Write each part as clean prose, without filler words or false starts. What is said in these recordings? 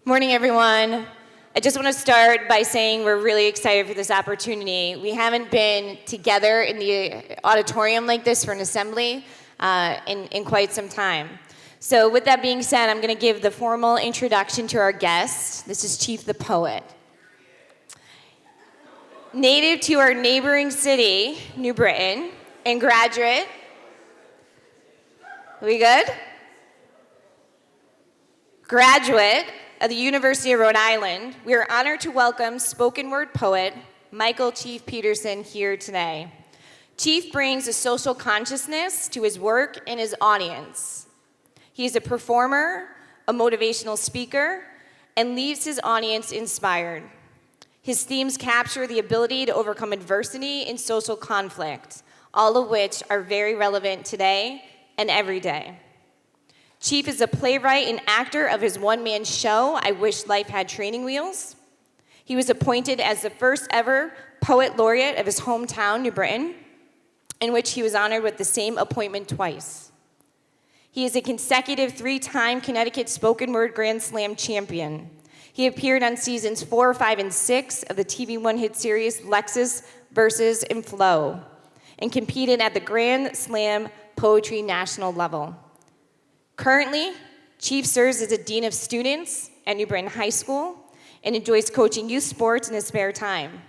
Morning, everyone. I just want to start by saying we're really excited for this opportunity. We haven't been together in the auditorium like this for an assembly in quite some time. So with that being said, I'm going to give the formal introduction to our guest. This is Chief the Poet. Native to our neighboring city, New Britain, and graduate. Are we good? Graduate of the University of Rhode Island, we are honored to welcome spoken word poet Michael Chief Peterson here today. Chief brings a social consciousness to his work and his audience. He is a performer, a motivational speaker, and leaves his audience inspired. His themes capture the ability to overcome adversity and social conflict, all of which are very relevant today and every day. Chief is a playwright and actor of his one-man show, I Wish Life Had Training Wheels. He was appointed as the first ever poet laureate of his hometown, New Britain, in which he was honored with the same appointment twice. He is a consecutive 3-time Connecticut Spoken Word Grand Slam champion. He appeared on seasons 4, 5, and 6 of the TV One hit series Lexus, Verses, and Flow, and competed at the Grand Slam Poetry National level. Currently, Chief serves as a Dean of Students at New Britain High School and enjoys coaching youth sports in his spare time.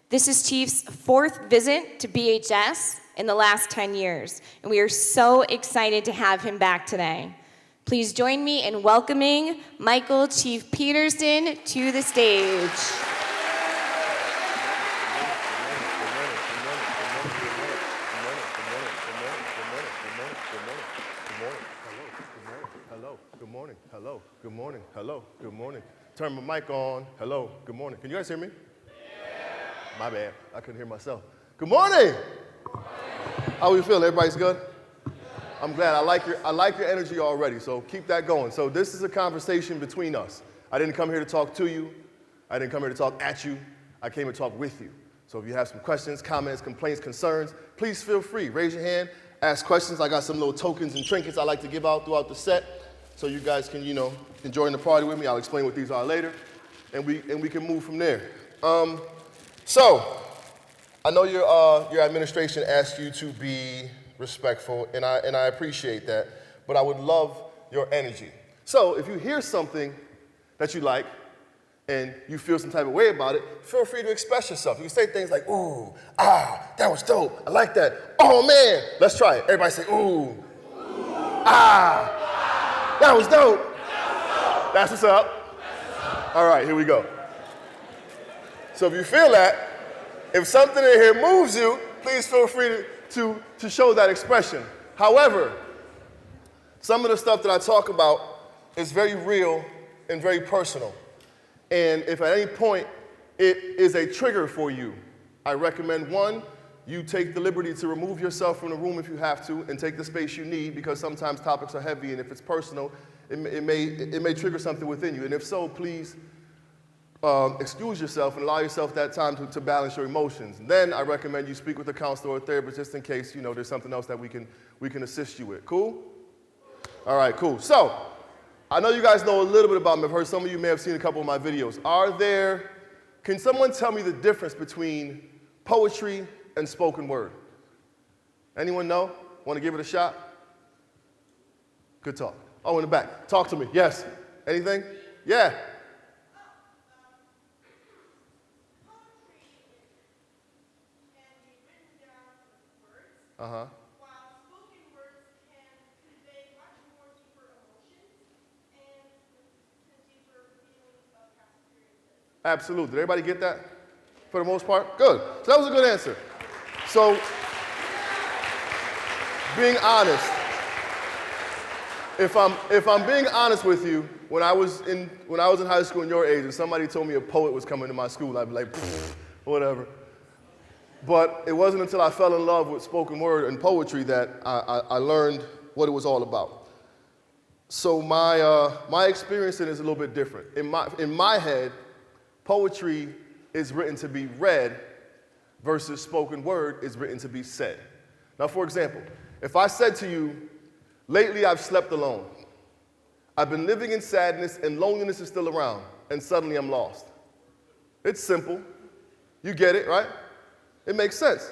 This is Chief's 4th visit to BHS in the last 10 years, and we are so excited to have him back today. Please join me in welcoming Michael Chief Peterson to the stage. Good morning. Turn my mic on. Hello, good morning. Can you guys hear me? Yeah. My bad, I couldn't hear myself. Good morning. How are you feeling? Everybody's good? I'm glad. I like your energy already, so keep that going. So this is a conversation between us. I didn't come here to talk to you. I didn't come here to talk at you. I came to talk with you. So if you have some questions, comments, complaints, concerns, please feel free. Raise your hand, ask questions. I got some little tokens and trinkets I like to give out throughout the set, so you guys can, enjoy the party with me. I'll explain what these are later, and we can move from there. So I know your administration asked you to be respectful, and I appreciate that, but I would love your energy. So if you hear something that you like and you feel some type of way about it, feel free to express yourself. You can say things like, ooh, that was dope. I like that. Oh man, let's try it. Everybody say, ooh, that was dope. That's what's up. All right, here we go. So if you feel that, if something in here moves you, please feel free to show that expression. However, some of the stuff that I talk about is very real and very personal. And if at any point it is a trigger for you, I recommend, one, you take the liberty to remove yourself from the room if you have to and take the space you need, because sometimes topics are heavy, and if it's personal, it may trigger something within you. And if so, please excuse yourself and allow yourself that time to balance your emotions. And then I recommend you speak with a counselor or a therapist just in case there's something else that we can assist you with. Cool? All right, cool. So I know you guys know a little bit about me. I've heard some of you may have seen a couple of my videos. Can someone tell me the difference between poetry and spoken word? Anyone know? Want to give it a shot? Good talk. Oh, in the back. Talk to me. Yes. Anything? Yeah. Uh-huh. While spoken words can convey much more deeper emotions and deeper feelings of past experiences. Absolutely. Did everybody get that? For the most part? Good. So that was a good answer. So, being honest, if I'm being honest with you, when I was in high school and your age, and somebody told me a poet was coming to my school, I'd be like, whatever. But it wasn't until I fell in love with spoken word and poetry that I learned what it was all about. So my experience in it is a little bit different. In my head, poetry is written to be read versus spoken word is written to be said. Now, for example, if I said to you, lately I've slept alone, I've been living in sadness and loneliness is still around, and suddenly I'm lost. It's simple. You get it, right? It makes sense.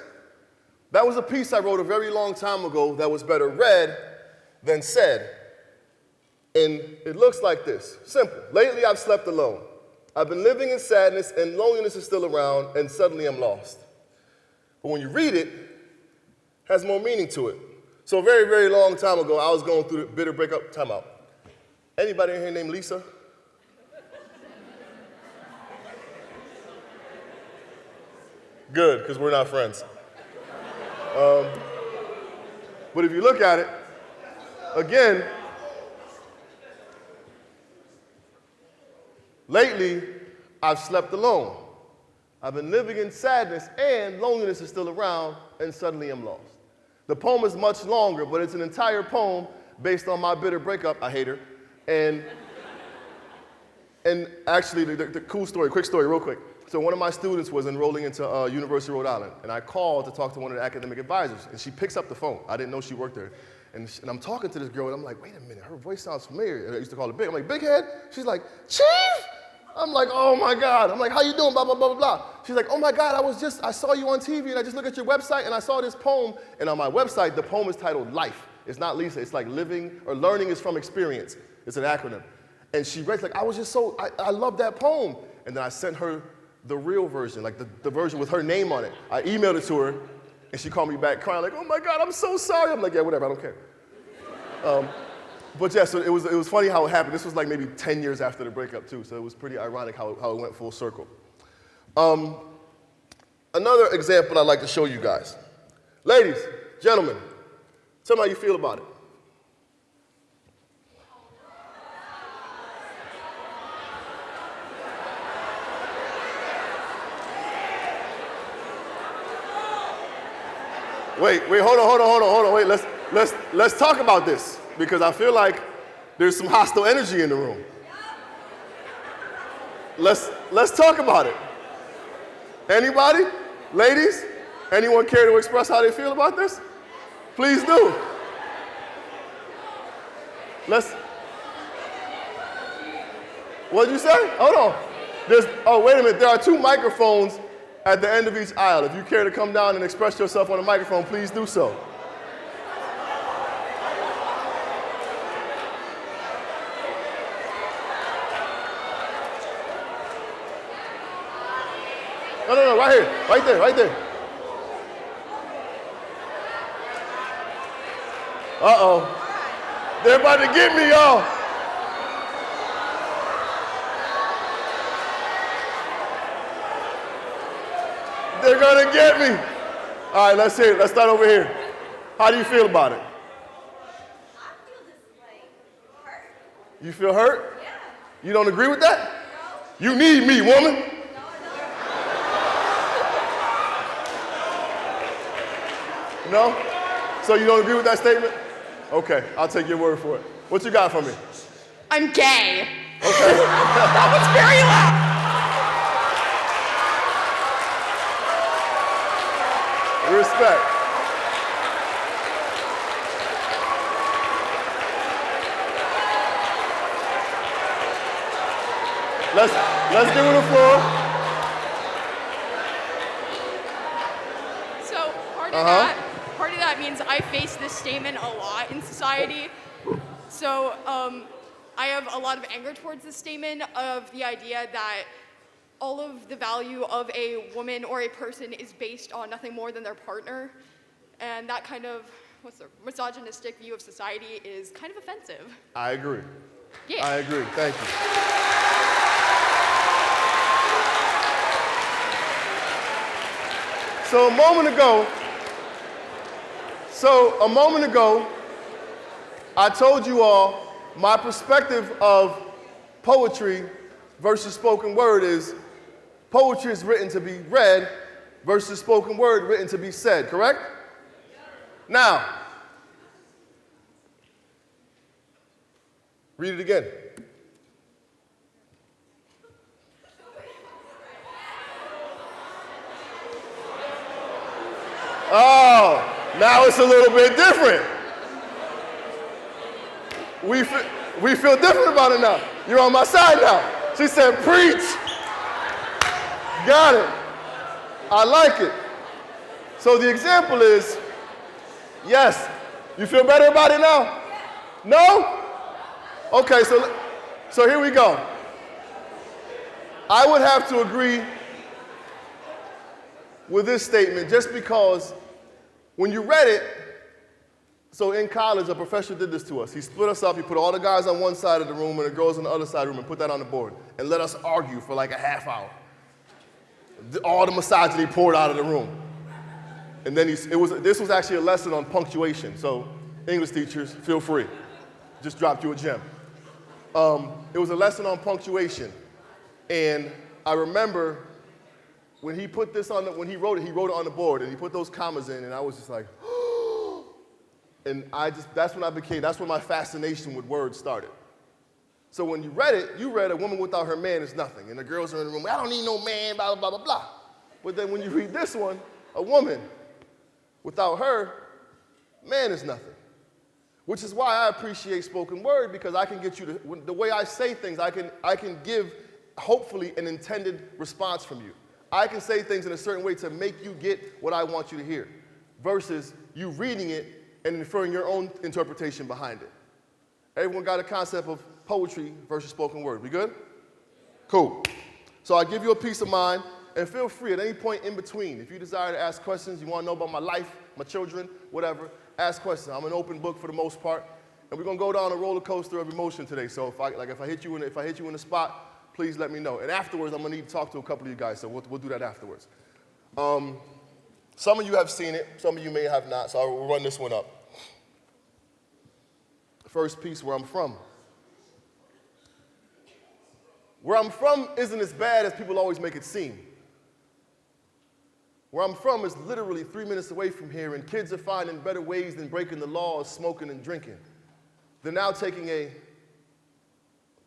That was a piece I wrote a very long time ago that was better read than said. And it looks like this. Simple. Lately I've slept alone. I've been living in sadness and loneliness is still around, and suddenly I'm lost. But when you read it, it has more meaning to it. So a very, very long time ago, I was going through the bitter breakup timeout. Anybody in here named Lisa? Good, because we're not friends. But if you look at it, again, lately, I've slept alone. I've been living in sadness and loneliness is still around, and suddenly I'm lost. The poem is much longer, but it's an entire poem based on my bitter breakup. I hate her. And actually, the cool story, quick story, real quick. So one of my students was enrolling into University of Rhode Island, and I called to talk to one of the academic advisors, and she picks up the phone. I didn't know she worked there. And I'm talking to this girl, and I'm like, wait a minute, her voice sounds familiar. And I used to call her Big. I'm like, Big Head? She's like, Chief? I'm like, oh my God. I'm like, how you doing? Blah, blah, blah, blah, blah. She's like, oh my God, I saw you on TV, and I just looked at your website, and I saw this poem. And on my website, the poem is titled Life. It's not Lisa. It's like living or learning is from experience. It's an acronym. And she writes like, I was just so, I love that poem. And then I sent her the real version, like the version with her name on it. I emailed it to her, and she called me back crying like, oh my God, I'm so sorry. I'm like, yeah, whatever, I don't care. But yeah, so it was funny how it happened. This was like maybe 10 years after the breakup too, so it was pretty ironic how it went full circle. Another example I'd like to show you guys. Ladies, gentlemen, tell me how you feel about it. Wait, hold on. Wait, let's talk about this because I feel like there's some hostile energy in the room. Let's talk about it. Anybody? Ladies? Anyone care to express how they feel about this? Please do. What'd you say? Hold on. Wait a minute. There are 2 microphones at the end of each aisle. If you care to come down and express yourself on the microphone, please do so. No, right here, right there. Uh-oh. They're about to get me, y'all. They're gonna get me. All right, let's hear it. Let's start over here. How do you feel about it? I feel just like hurt. You feel hurt? Yeah. You don't agree with that? No. You need me, woman. No? So you don't agree with that statement? Okay, I'll take your word for it. What you got for me? I'm gay. Okay. That was very loud. Respect. Let's give her the floor. So part of that means I face this statement a lot in society. So I have a lot of anger towards this statement of the idea that all of the value of a woman or a person is based on nothing more than their partner. And that kind of, misogynistic view of society is kind of offensive. I agree. Yeah. I agree. Thank you. So a moment ago, I told you all my perspective of poetry versus spoken word is poetry is written to be read versus spoken word written to be said, correct? Now, read it again. Oh, now it's a little bit different. We feel different about it now. You're on my side now. She said, preach. Got it. I like it. So the example is, yes. You feel better about it now? No? Okay, so here we go. I would have to agree with this statement just because when you read it, so in college, a professor did this to us. He split us up. He put all the guys on one side of the room and the girls on the other side of the room and put that on the board and let us argue for like a half hour. All the misogyny poured out of the room. And then this was actually a lesson on punctuation. So English teachers, feel free. Just dropped you a gem. It was a lesson on punctuation. And I remember when he put this on, when he wrote it on the board and he put those commas in and I was just like, and that's when my fascination with words started. So when you read it, you read a woman without her man is nothing. And the girls are in the room, I don't need no man, blah, blah, blah, blah, blah. But then when you read this one, a woman without her, man is nothing. Which is why I appreciate spoken word, because I can get you the way I say things, I can give, hopefully, an intended response from you. I can say things in a certain way to make you get what I want you to hear, versus you reading it and inferring your own interpretation behind it. Everyone got a concept of poetry versus spoken word. We good? Cool. So I give you a peace of mind, and feel free at any point in between. If you desire to ask questions, you want to know about my life, my children, whatever, ask questions. I'm an open book for the most part, and we're gonna go down a roller coaster of emotion today. So if I hit you in the spot, please let me know. And afterwards, I'm gonna need to talk to a couple of you guys, so we'll do that afterwards. Some of you have seen it, some of you may have not, so I'll run this one up. First piece, where I'm from. Where I'm from isn't as bad as people always make it seem. Where I'm from is literally 3 minutes away from here, and kids are finding better ways than breaking the laws, smoking and drinking. They're now taking a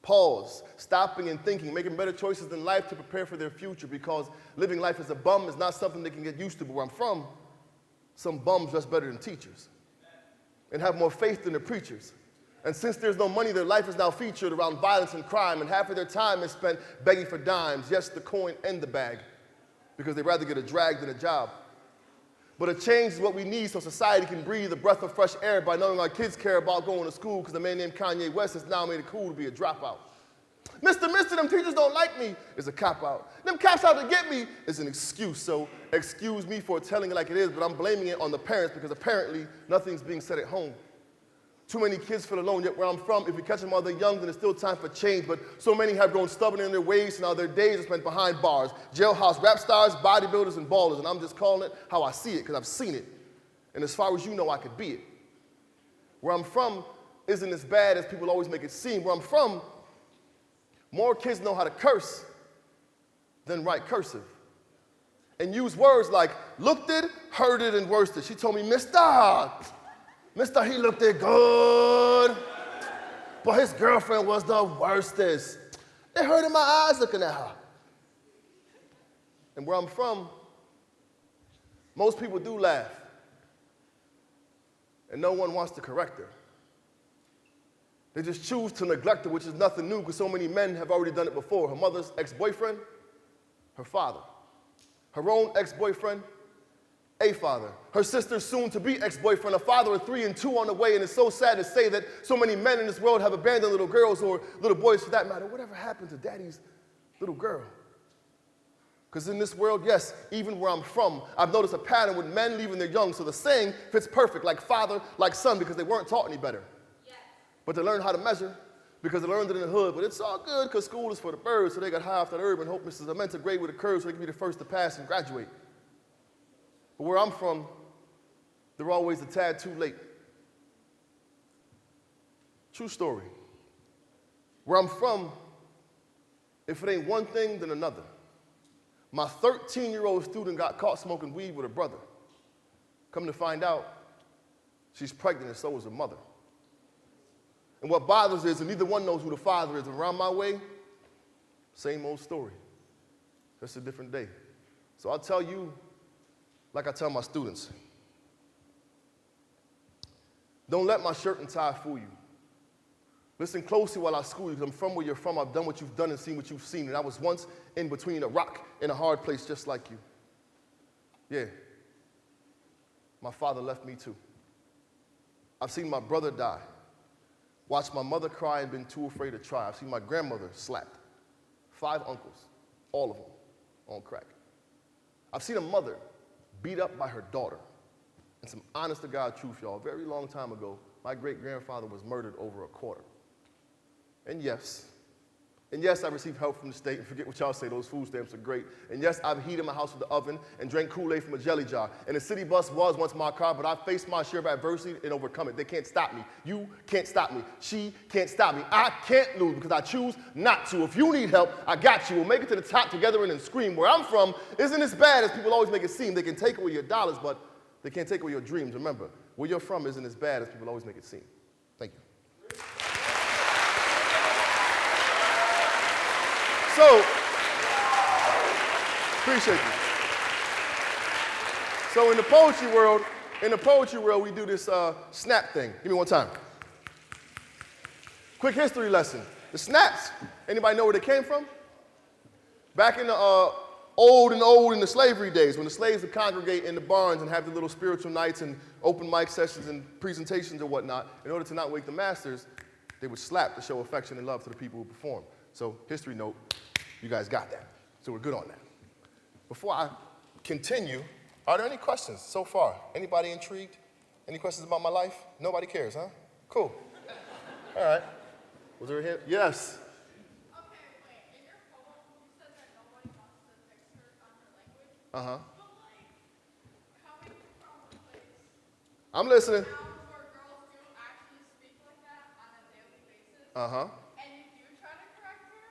pause, stopping and thinking, making better choices in life to prepare for their future, because living life as a bum is not something they can get used to. But where I'm from, some bums dress better than teachers and have more faith than the preachers. And since there's no money, their life is now featured around violence and crime, and half of their time is spent begging for dimes, yes, the coin and the bag, because they'd rather get a drag than a job. But a change is what we need so society can breathe a breath of fresh air by knowing our kids care about going to school, because a man named Kanye West has now made it cool to be a dropout. Mister, them teachers don't like me is a cop-out. Them cops out to get me is an excuse. So excuse me for telling it like it is, but I'm blaming it on the parents, because apparently nothing's being said at home. Too many kids feel alone, yet where I'm from, if you catch them while they're young, then there's still time for change. But so many have grown stubborn in their ways, and now their days are spent behind bars. Jailhouse rap stars, bodybuilders, and ballers. And I'm just calling it how I see it, because I've seen it. And as far as you know, I could be it. Where I'm from isn't as bad as people always make it seem. Where I'm from, more kids know how to curse than write cursive. And use words like looked it, heard it, and worsted. She told me, Mister, he looked it good, but his girlfriend was the worstest. It hurt in my eyes looking at her. And where I'm from, most people do laugh, and no one wants to correct her. They just choose to neglect her, which is nothing new, because so many men have already done it before. Her mother's ex-boyfriend, her father. Her own ex-boyfriend, a father. Her sister's soon-to-be ex-boyfriend, a father of 3 and 2 on the way, and it's so sad to say that so many men in this world have abandoned little girls, or little boys for that matter. Whatever happened to daddy's little girl? Because in this world, yes, even where I'm from, I've noticed a pattern with men leaving their young, so the saying fits perfect, like father, like son, because they weren't taught any better. Yes. But they learned how to measure, because they learned it in the hood. But it's all good, because school is for the birds, so they got high off that herb and hope Mrs. Amenta grade with a curve so they can be the first to pass and graduate. But where I'm from, they're always a tad too late. True story. Where I'm from, if it ain't one thing, then another. My 13-year-old student got caught smoking weed with her brother. Come to find out, she's pregnant and so is her mother. And what bothers is that neither one knows who the father is. Around my way, same old story. Just a different day. So I'll tell you, like I tell my students, don't let my shirt and tie fool you. Listen closely while I school you, because I'm from where you're from. I've done what you've done and seen what you've seen. And I was once in between a rock and a hard place just like you. Yeah. My father left me too. I've seen my brother die. Watched my mother cry and been too afraid to try. I've seen my grandmother slapped. 5 uncles, all of them on crack. I've seen a mother beat up by her daughter. And some honest to God truth, y'all, a very long time ago, my great-grandfather was murdered over a quarter. And yes, I received help from the state, and forget what y'all say, those food stamps are great. And yes, I've heated my house with the oven and drank Kool-Aid from a jelly jar. And the city bus was once my car, but I faced my share of adversity and overcome it. They can't stop me. You can't stop me. She can't stop me. I can't lose because I choose not to. If you need help, I got you. We'll make it to the top together and then scream. Where I'm from isn't as bad as people always make it seem. They can take away your dollars, but they can't take away your dreams. Remember, where you're from isn't as bad as people always make it seem. Thank you. So, appreciate you. So in the poetry world, we do this snap thing. Give me one time. Quick history lesson. The snaps, anybody know where they came from? Back in the old in the slavery days, when the slaves would congregate in the barns and have the little spiritual nights and open mic sessions and presentations and whatnot, in order to not wake the masters, they would slap to show affection and love to the people who performed. So, history note, you guys got that. So we're good on that. Before I continue, are there any questions so far? Anybody intrigued? Any questions about my life? Nobody cares, huh? Cool. All right. Was there a hint? Yes. Okay, wait. In your poem, you said that nobody wants to fix her on her language. Uh-huh. But, like, coming from a place I'm listening. now where girls do actually speak like that on a daily basis, Uh-huh. and you do try to correct her,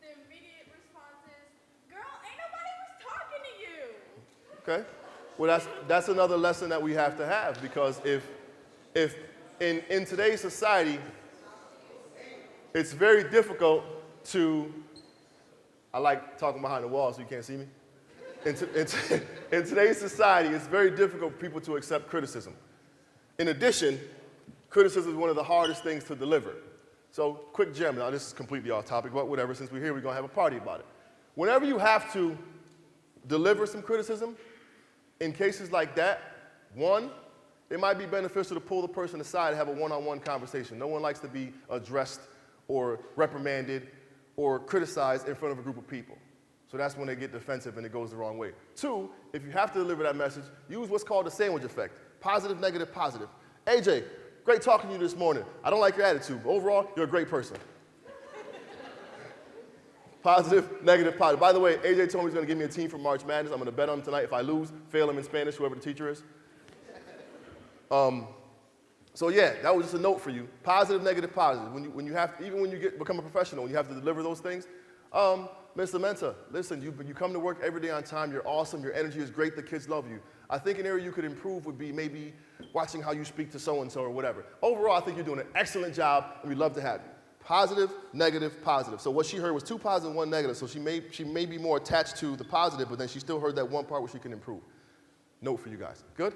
the immediate response is, girl, ain't nobody was talking to you. Okay. Well, that's another lesson that we have to have, because if in today's society, it's very difficult to, I like talking behind the wall so you can't see me. In today's society, it's very difficult for people to accept criticism. In addition, criticism is one of the hardest things to deliver. So, quick gem. Now, this is completely off topic, but whatever. Since we're here, we're going to have a party about it. Whenever you have to deliver some criticism, in cases like that, one, it might be beneficial to pull the person aside and have a one-on-one conversation. No one likes to be addressed or reprimanded or criticized in front of a group of people. So that's when they get defensive and it goes the wrong way. Two, if you have to deliver that message, use what's called the sandwich effect. Positive, negative, positive. AJ, great talking to you this morning. I don't like your attitude, but overall, you're a great person. Positive, negative, positive. By the way, AJ told me he's going to give me a team for March Madness. I'm going to bet on him tonight. If I lose, fail him in Spanish, whoever the teacher is. So yeah, that was just a note for you. Positive, negative, positive. When you have, even when you become a professional, when you have to deliver those things. Mr. Menta, listen, you come to work every day on time. You're awesome. Your energy is great. The kids love you. I think an area you could improve would be maybe watching how you speak to so-and-so or whatever. Overall, I think you're doing an excellent job, and we'd love to have you. Positive, negative, positive. So what she heard was 2 positive, 1 negative. So she may be more attached to the positive, but then she still heard that one part where she can improve. Note for you guys. Good?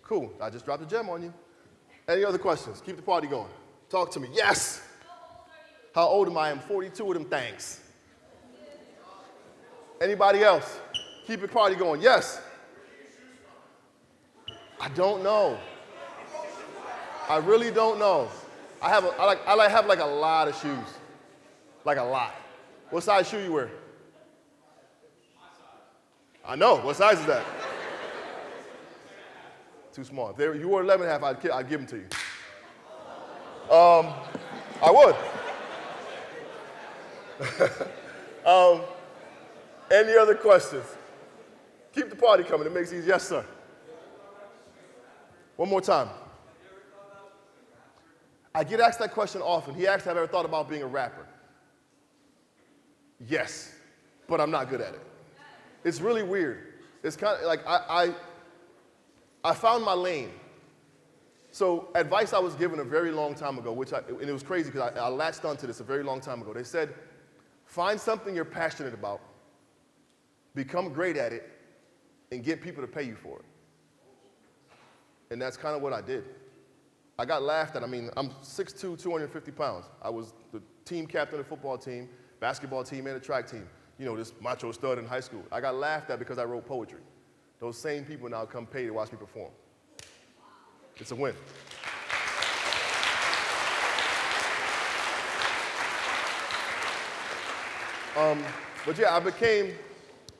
Cool. I just dropped a gem on you. Any other questions? Keep the party going. Talk to me. Yes. How old am I? I'm 42 of them, thanks. Anybody else? Keep the party going. Yes. I don't know. I really don't know. I have like a lot of shoes. Like a lot. What size shoe you wear? I know. What size is that? Too small. If you were 11.5, I'd give them to you. I would. Any other questions? Keep the party coming. It makes it easy. Yes, sir. One more time. I get asked that question often. He asked, have I ever thought about being a rapper? Yes, but I'm not good at it. It's really weird. It's kind of like I found my lane. So advice I was given a very long time ago, and it was crazy because I latched onto this a very long time ago. They said, find something you're passionate about, become great at it, and get people to pay you for it. And that's kind of what I did. I got laughed at. I mean, I'm 6'2", 250 pounds. I was the team captain of the football team, basketball team, and the track team. You know, this macho stud in high school. I got laughed at because I wrote poetry. Those same people now come pay to watch me perform. It's a win. But yeah, I became,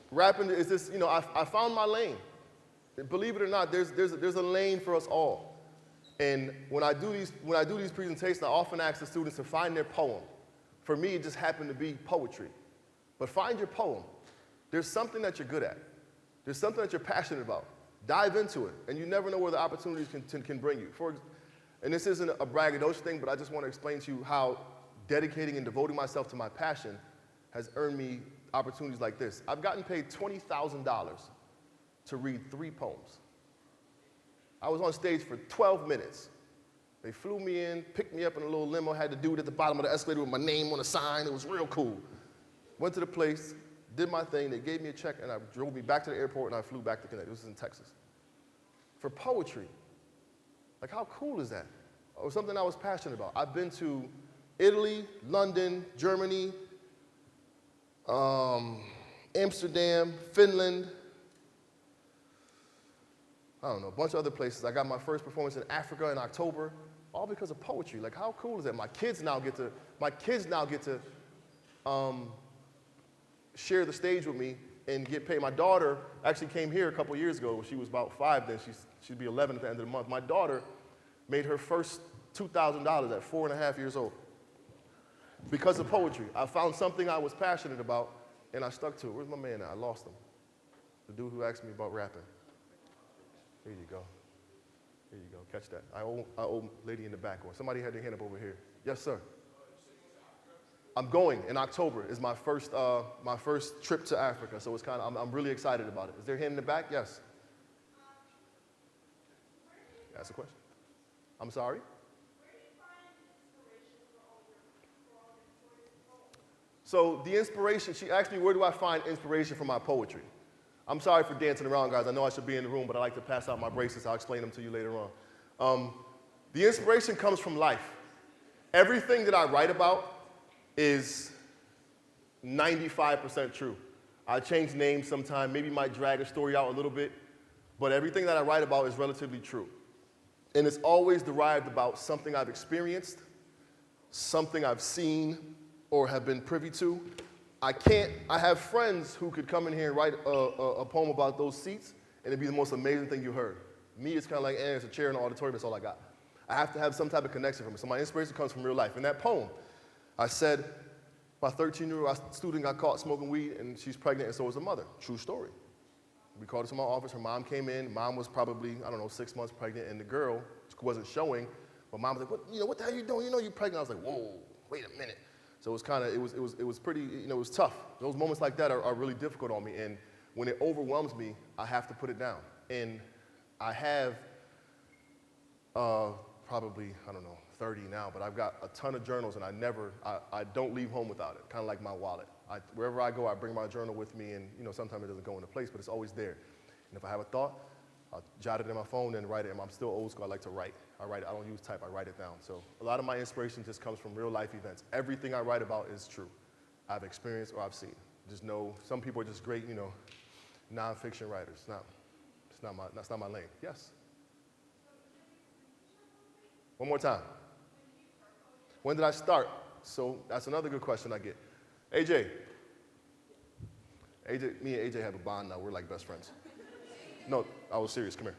rapping is this, you know, I found my lane. Believe it or not, there's a lane for us all. And when I do these presentations, I often ask the students to find their poem. For me, it just happened to be poetry. But find your poem. There's something that you're good at. There's something that you're passionate about. Dive into it, and you never know where the opportunities can bring you. And this isn't a braggadocious thing, but I just want to explain to you how dedicating and devoting myself to my passion has earned me opportunities like this. I've gotten paid $20,000 to read 3 poems. I was on stage for 12 minutes. They flew me in, picked me up in a little limo, had the dude at the bottom of the escalator with my name on a sign. It was real cool. Went to the place, did my thing, they gave me a check, and I drove me back to the airport, and I flew back to Connecticut. This was in Texas. For poetry. Like, how cool is that? It was something I was passionate about. I've been to Italy, London, Germany, Amsterdam, Finland, I don't know, a bunch of other places. I got my first performance in Africa in October, all because of poetry. Like, how cool is that? My kids now get to share the stage with me and get paid. My daughter actually came here a couple years ago when she was about 5 then. She'd be 11 at the end of the month. My daughter made her first $2,000 at 4.5 years old because of poetry. I found something I was passionate about, and I stuck to it. Where's my man at? I lost him. The dude who asked me about rapping. Here you go. Here you go. Catch that. I owe lady in the back one. Somebody had their hand up over here. Yes, sir. I'm going in October. Is my first trip to Africa. So it's kind of I'm really excited about it. Is there a hand in the back? Yes. That's a question. I'm sorry. So the inspiration, she asked me, where do I find inspiration for my poetry? I'm sorry for dancing around, guys. I know I should be in the room, but I like to pass out my bracelets. I'll explain them to you later on. The inspiration comes from life. Everything that I write about is 95% true. I change names sometime, maybe might drag a story out a little bit, but everything that I write about is relatively true. And it's always derived about something I've experienced, something I've seen, or have been privy to. I have friends who could come in here and write a poem about those seats, and it'd be the most amazing thing you heard. Me, it's kind of like, it's a chair in the auditorium, that's all I got. I have to have some type of connection from it. So my inspiration comes from real life. In that poem, I said, my 13-year-old student got caught smoking weed, and she's pregnant, and so is the mother. True story. We called her to my office. Her mom came in. Mom was probably, 6 months pregnant, and the girl wasn't showing. But mom was like, what the hell are you doing? You know you're pregnant. I was like, whoa, wait a minute. So it was kind of, it was pretty, it was tough. Those moments like that are really difficult on me. And when it overwhelms me, I have to put it down. And I have probably, 30 now, but I've got a ton of journals, and I don't leave home without it, kind of like my wallet. Wherever I go, I bring my journal with me, and sometimes it doesn't go into place, but it's always there. And if I have a thought, I'll jot it in my phone and write it. And I'm still old school. I like to write. I don't use type. I write it down. So a lot of my inspiration just comes from real life events. Everything I write about is true. I've experienced or I've seen. Just know some people are just great, nonfiction writers. That's not my lane. Yes. One more time. When did I start? So that's another good question I get. AJ, me and AJ have a bond now. We're like best friends. No, I was serious. Come here.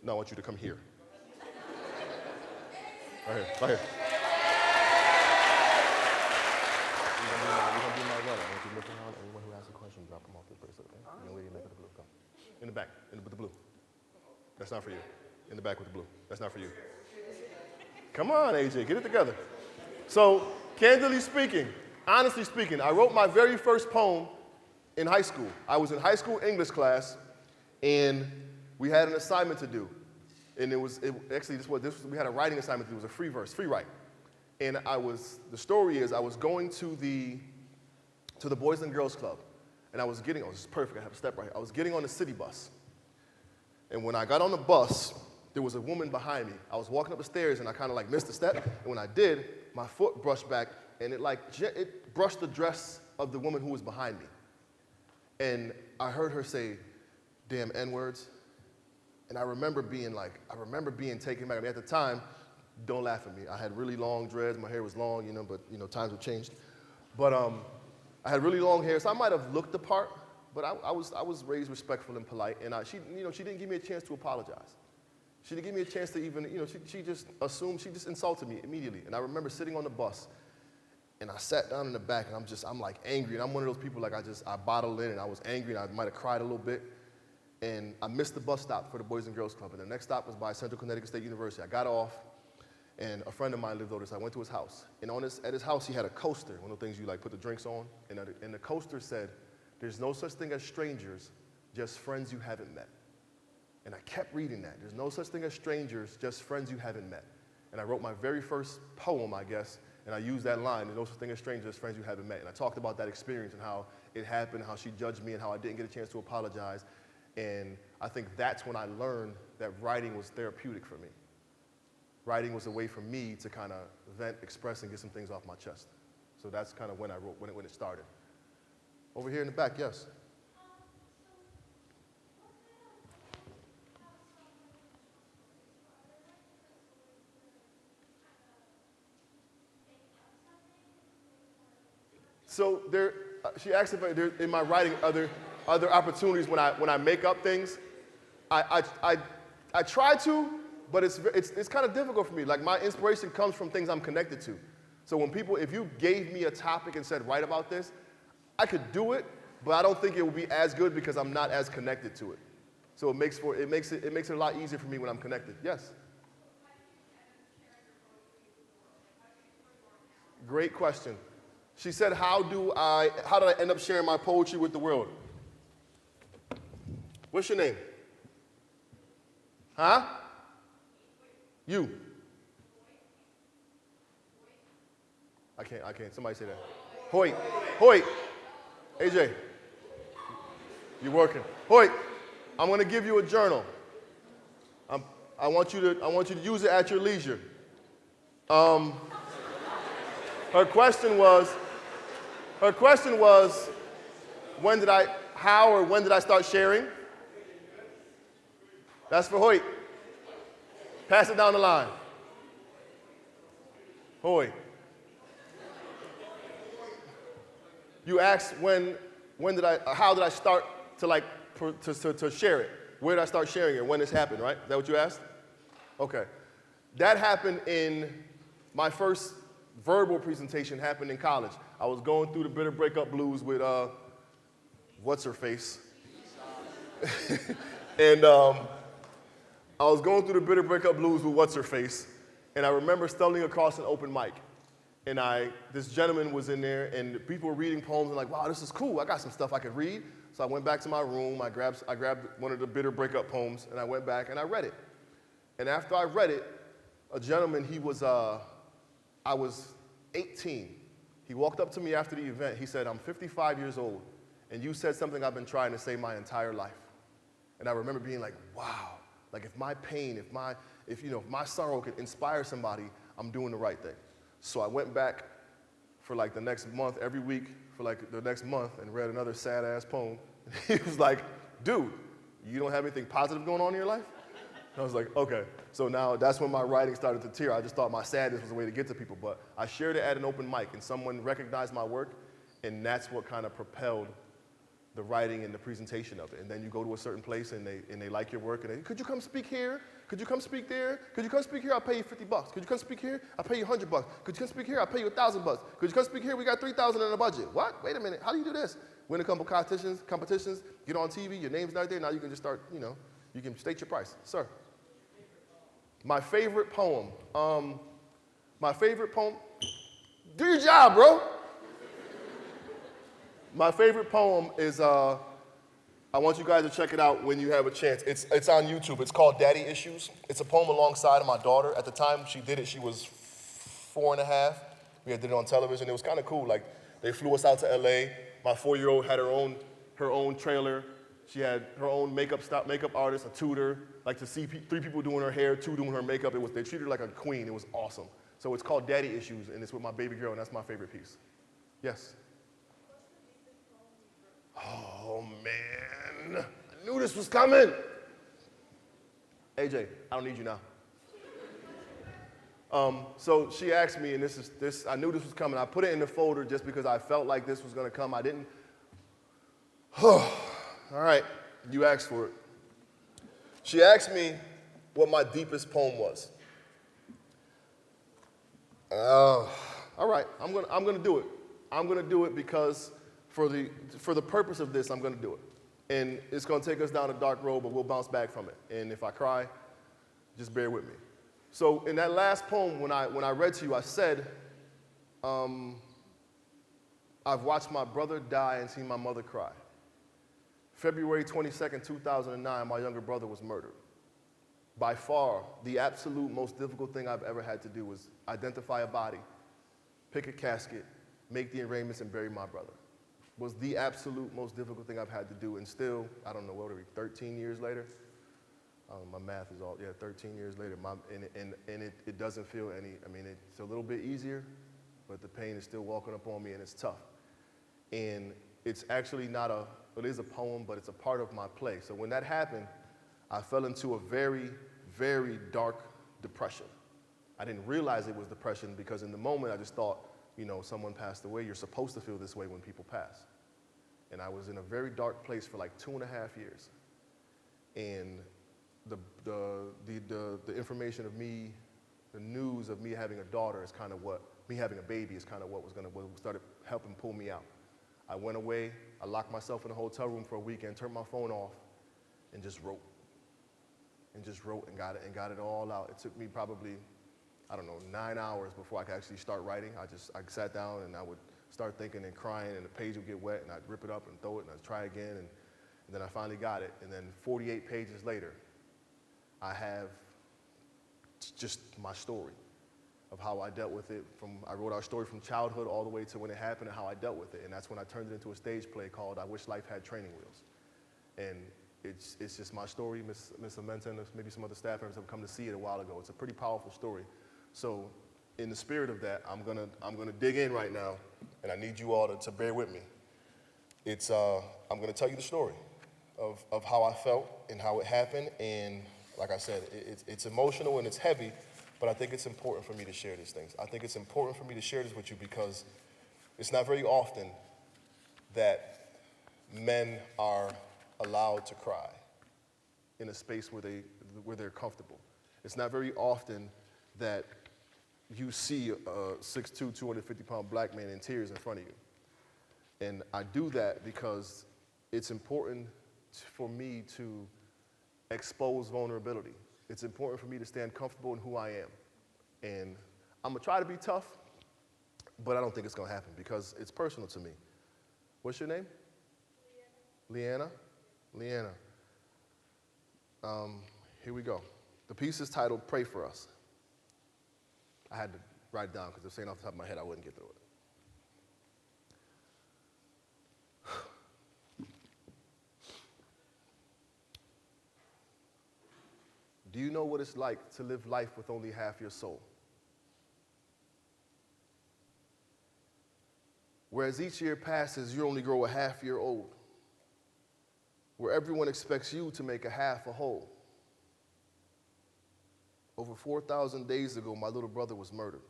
No, I want you to come here. Right here. Right here. You're going to be my runner. I want you to look around. Anyone who asks a question, drop them off this bracelet, okay? Young lady in the back with the blue. Come. In the back, with the blue. That's not for you. In the back with the blue. That's not for you. Come on, AJ, get it together. So, candidly speaking, honestly speaking, I wrote my very first poem in high school. I was in high school English class, and we had an assignment to do. And we had a writing assignment to do. It was a free verse, free write. And the story is I was going to the Boys and Girls Club, and this is perfect, I have a step right here. I was getting on the city bus. And when I got on the bus, there was a woman behind me. I was walking up the stairs and I kind of like missed a step. And when I did, my foot brushed back and it brushed the dress of the woman who was behind me. And I heard her say, damn N-words. And I remember being taken back. I mean, at the time, don't laugh at me. I had really long dreads. My hair was long, but times have changed. But I had really long hair, so I might have looked the part, but I was raised respectful and polite. And she didn't give me a chance to apologize. She didn't give me a chance to even, she just assumed, she just insulted me immediately. And I remember sitting on the bus, and I sat down in the back, and I'm like angry. And I'm one of those people, like I bottled in, and I was angry, and I might have cried a little bit. And I missed the bus stop for the Boys and Girls Club. And the next stop was by Central Connecticut State University. I got off, and a friend of mine lived over there, so I went to his house. And at his house, he had a coaster, one of the things you like put the drinks on. And the coaster said, there's no such thing as strangers, just friends you haven't met. And I kept reading that. There's no such thing as strangers, just friends you haven't met. And I wrote my very first poem, I guess, and I used that line, there's no such thing as strangers, just friends you haven't met. And I talked about that experience and how it happened, how she judged me, and how I didn't get a chance to apologize. And I think that's when I learned that writing was therapeutic for me. Writing was a way for me to kind of vent, express, and get some things off my chest. So that's kind of when I wrote, when it started. Over here in the back, yes. So she asked if in my writing other opportunities when I make up things. I try to, but it's kind of difficult for me. Like my inspiration comes from things I'm connected to. So if you gave me a topic and said write about this, I could do it, but I don't think it would be as good because I'm not as connected to it. So it makes it a lot easier for me when I'm connected. Yes. Great question. She said, how did I end up sharing my poetry with the world? What's your name? Huh? You. I can't. Somebody say that. Hoyt. AJ. You're working. Hoyt, I'm going to give you a journal. I want you to use it at your leisure. Her question was, when did I start sharing? That's for Hoyt. Pass it down the line. Hoyt. You asked how did I start to share it? Where did I start sharing it? When this happened, right? Is that what you asked? Okay. That happened in my first verbal presentation happened in college. I was going through the bitter breakup blues with what's her face, and I was going through the bitter breakup blues with what's her face, and I remember stumbling across an open mic, and this gentleman was in there, and people were reading poems and like, wow, this is cool. I got some stuff I could read. So I went back to my room. I grabbed one of the bitter breakup poems, and I went back and I read it. And after I read it, a gentleman, I was 18. He walked up to me after the event. He said, I'm 55 years old, and you said something I've been trying to say my entire life. And I remember being like, wow, like if my pain, if my sorrow could inspire somebody, I'm doing the right thing. So I went back for like the next month, every week for like the next month, and read another sad-ass poem. He was like, dude, you don't have anything positive going on in your life? I was like, okay. So now that's when my writing started to tear. I just thought my sadness was a way to get to people. But I shared it at an open mic, and someone recognized my work, and that's what kind of propelled the writing and the presentation of it. And then you go to a certain place, and they like your work, and they, could you come speak here? Could you come speak there? Could you come speak here? I'll pay you $50. Could you come speak here? I'll pay you $100. Could you come speak here? I'll pay you $1,000. Could you come speak here? We got $3,000 in the budget. What? Wait a minute. How do you do this? Win a couple competitions, get on TV, your name's not there. Now you can just start, you can state your price. Sir. My favorite poem. Do your job, bro. My favorite poem is, I want you guys to check it out when you have a chance. It's on YouTube. It's called Daddy Issues. It's a poem alongside of my daughter. At the time she did it, she was 4.5. We did it on television. It was kind of cool. Like, they flew us out to LA. My 4-year-old had her own trailer. She had her own makeup artist, a tutor. like to see 3 people doing her hair, 2 doing her makeup. They treated her like a queen. It was awesome. So it's called Daddy Issues, and it's with my baby girl, and that's my favorite piece. Yes? Oh, man. I knew this was coming. AJ, I don't need you now. So she asked me, and I knew this was coming. I put it in the folder just because I felt like this was going to come. I didn't. All right, you asked for it. She asked me what my deepest poem was. All right, I'm gonna do it. I'm gonna do it because for the purpose of this, I'm gonna do it. And it's gonna take us down a dark road, but we'll bounce back from it. And if I cry, just bear with me. So in that last poem, when I read to you, I said, I've watched my brother die and seen my mother cry. February 22nd, 2009, my younger brother was murdered. By far, the absolute most difficult thing I've ever had to do was identify a body, pick a casket, make the arrangements, and bury my brother. Was the absolute most difficult thing I've had to do, and still, I don't know, what are we, 13 years later? My math is all, 13 years later, it doesn't feel any, it's a little bit easier, but the pain is still walking up on me, and it's tough. And it's actually it is a poem, but it's a part of my play. So when that happened, I fell into a very, very dark depression. I didn't realize it was depression because in the moment I just thought, someone passed away. You're supposed to feel this way when people pass. And I was in a very dark place for like 2.5 years. And the information of me, the news of me having a daughter is kind of me having a baby is kind of what started helping pull me out. I went away, I locked myself in a hotel room for a weekend, turned my phone off, and just wrote. And got it all out. It took me probably, 9 hours before I could actually start writing. I sat down and I would start thinking and crying, and the page would get wet, and I'd rip it up and throw it, and I'd try again, and then I finally got it. And then 48 pages later, I have just my story of how I dealt with it. I wrote our story from childhood all the way to when it happened and how I dealt with it. And that's when I turned it into a stage play called I Wish Life Had Training Wheels. And it's just my story. Miss Amenta and maybe some other staff members have come to see it a while ago. It's a pretty powerful story. So in the spirit of that, I'm gonna dig in right now, and I need you all to bear with me. I'm gonna tell you the story of how I felt and how it happened. And like I said, it's emotional and it's heavy, but I think it's important for me to share these things. I think it's important for me to share this with you because it's not very often that men are allowed to cry in a space where they're comfortable. It's not very often that you see a 6'2", 250-pound black man in tears in front of you. And I do that because it's important for me to expose vulnerability. It's important for me to stand comfortable in who I am. And I'm gonna try to be tough, but I don't think it's gonna happen because it's personal to me. What's your name? Leanna. Leanna. Here we go. The piece is titled Pray For Us. I had to write it down because if saying off the top of my head, I wouldn't get through it. Do you know what it's like to live life with only half your soul? Whereas each year passes, you only grow a half year old. Where everyone expects you to make a half a whole. Over 4,000 days ago, my little brother was murdered.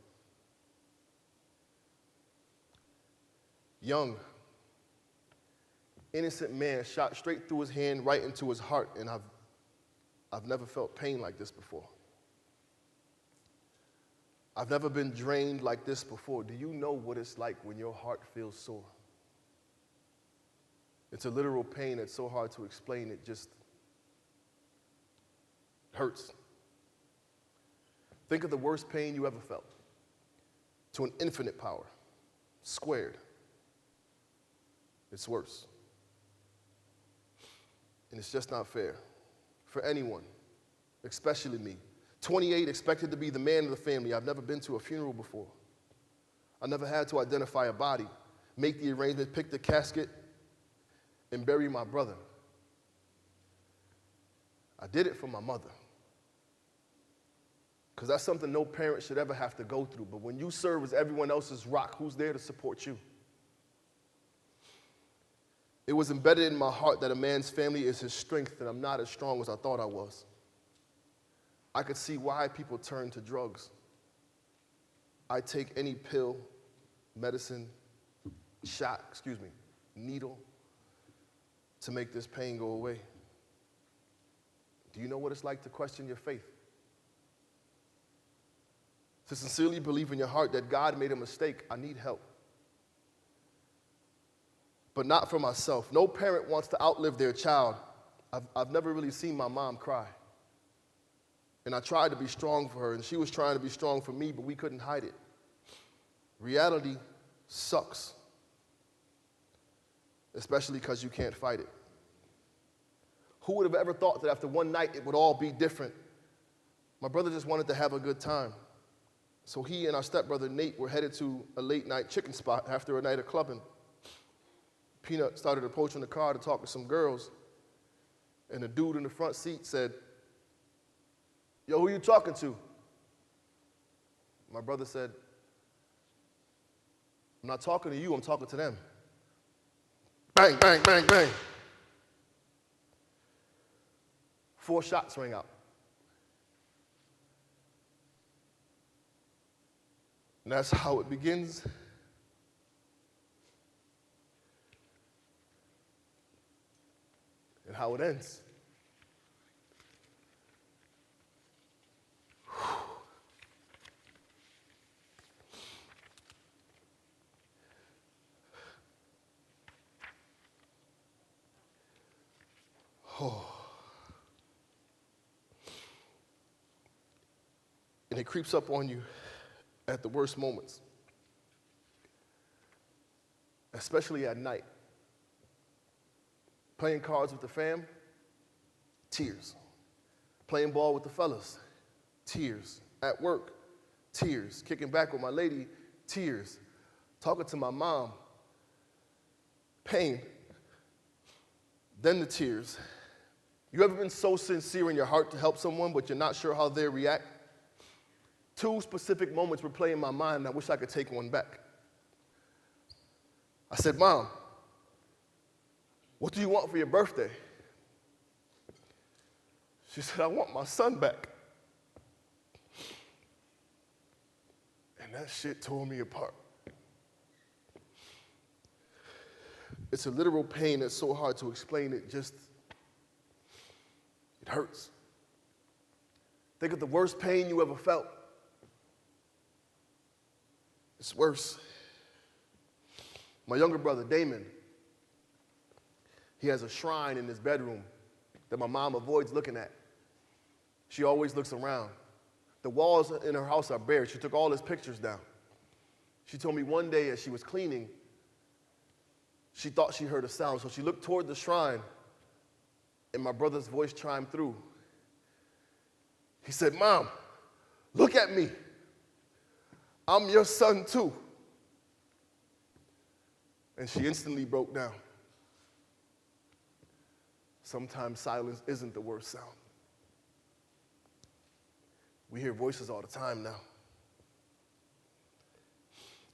Young, innocent man shot straight through his hand, right into his heart, and I've never felt pain like this before. I've never been drained like this before. Do you know what it's like when your heart feels sore? It's a literal pain that's so hard to explain, it just hurts. Think of the worst pain you ever felt to an infinite power, squared. It's worse. And it's just not fair for anyone, especially me. 28, expected to be the man of the family. I've never been to a funeral before. I never had to identify a body, make the arrangement, pick the casket, and bury my brother. I did it for my mother. Because that's something no parent should ever have to go through. But when you serve as everyone else's rock, who's there to support you? It was embedded in my heart that a man's family is his strength, and I'm not as strong as I thought I was. I could see why people turn to drugs. I take any pill, medicine, needle to make this pain go away. Do you know what it's like to question your faith? To sincerely believe in your heart that God made a mistake, I need help. But not for myself. No parent wants to outlive their child. I've never really seen my mom cry. And I tried to be strong for her, and she was trying to be strong for me, but we couldn't hide it. Reality sucks, especially because you can't fight it. Who would have ever thought that after one night it would all be different? My brother just wanted to have a good time. So he and our stepbrother Nate were headed to a late night chicken spot after a night of clubbing. Peanut started approaching the car to talk to some girls, and the dude in the front seat said, "Yo, who you talking to?" My brother said, "I'm not talking to you, I'm talking to them." Bang, bang, bang, bang. 4 shots rang out. And that's how it begins. And how it ends. And it creeps up on you at the worst moments, especially at night. Playing cards with the fam, tears. Playing ball with the fellas, tears. At work, tears. Kicking back with my lady, tears. Talking to my mom, pain. Then the tears. You ever been so sincere in your heart to help someone, but you're not sure how they react? 2 specific moments were playing in my mind, and I wish I could take one back. I said, "Mom, what do you want for your birthday?" She said, "I want my son back." And that shit tore me apart. It's a literal pain that's so hard to explain, it hurts. Think of the worst pain you ever felt. It's worse. My younger brother, Damon, he has a shrine in his bedroom that my mom avoids looking at. She always looks around. The walls in her house are bare. She took all his pictures down. She told me one day as she was cleaning, she thought she heard a sound, so she looked toward the shrine, and my brother's voice chimed through. He said, "Mom, look at me. I'm your son too." And she instantly broke down. Sometimes silence isn't the worst sound. We hear voices all the time now.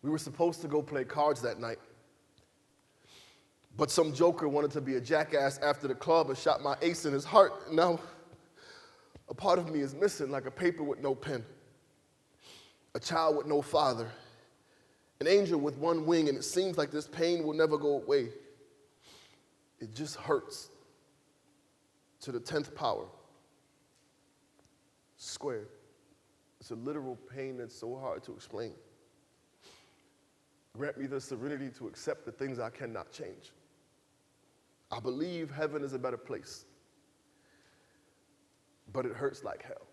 We were supposed to go play cards that night, but some joker wanted to be a jackass after the club and shot my ace in his heart. And now a part of me is missing, like a paper with no pen, a child with no father, an angel with one wing, and it seems like this pain will never go away. It just hurts to the 10th power, squared. It's a literal pain that's so hard to explain. Grant me the serenity to accept the things I cannot change. I believe heaven is a better place, but it hurts like hell.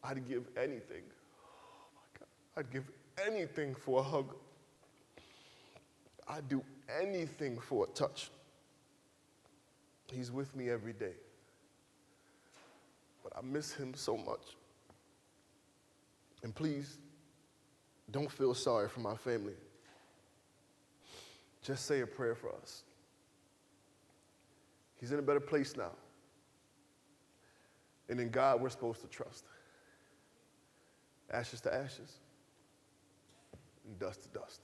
I'd give anything, oh my God, I'd give anything for a hug. I'd do anything for a touch. He's with me every day, but I miss him so much. And please, don't feel sorry for my family. Just say a prayer for us. He's in a better place now. And in God, we're supposed to trust. Ashes to ashes, and dust to dust.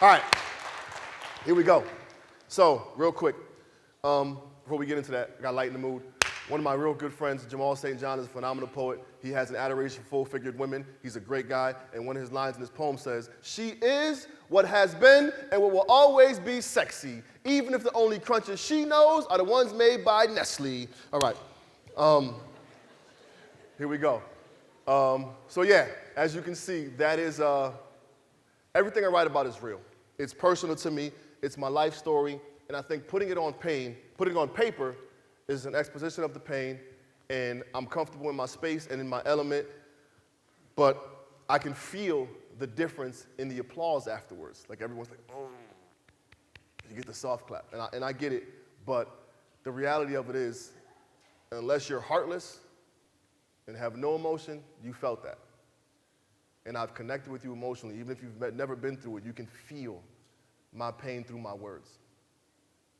All right, here we go. So, real quick, before we get into that, I got to lighten the mood. One of my real good friends, Jamal St. John, is a phenomenal poet. He has an adoration for full-figured women. He's a great guy, and one of his lines in his poem says, "She is what has been and what will always be sexy, even if the only crunches she knows are the ones made by Nestle." All right, here we go. So yeah, as you can see, that is, everything I write about is real. It's personal to me, it's my life story, and I think putting it on paper is an exposition of the pain, and I'm comfortable in my space and in my element, but I can feel the difference in the applause afterwards. Like everyone's like, oh, you get the soft clap, and I get it, but the reality of it is, unless you're heartless and have no emotion, you felt that. And I've connected with you emotionally. Even if you've never been through it, you can feel my pain through my words.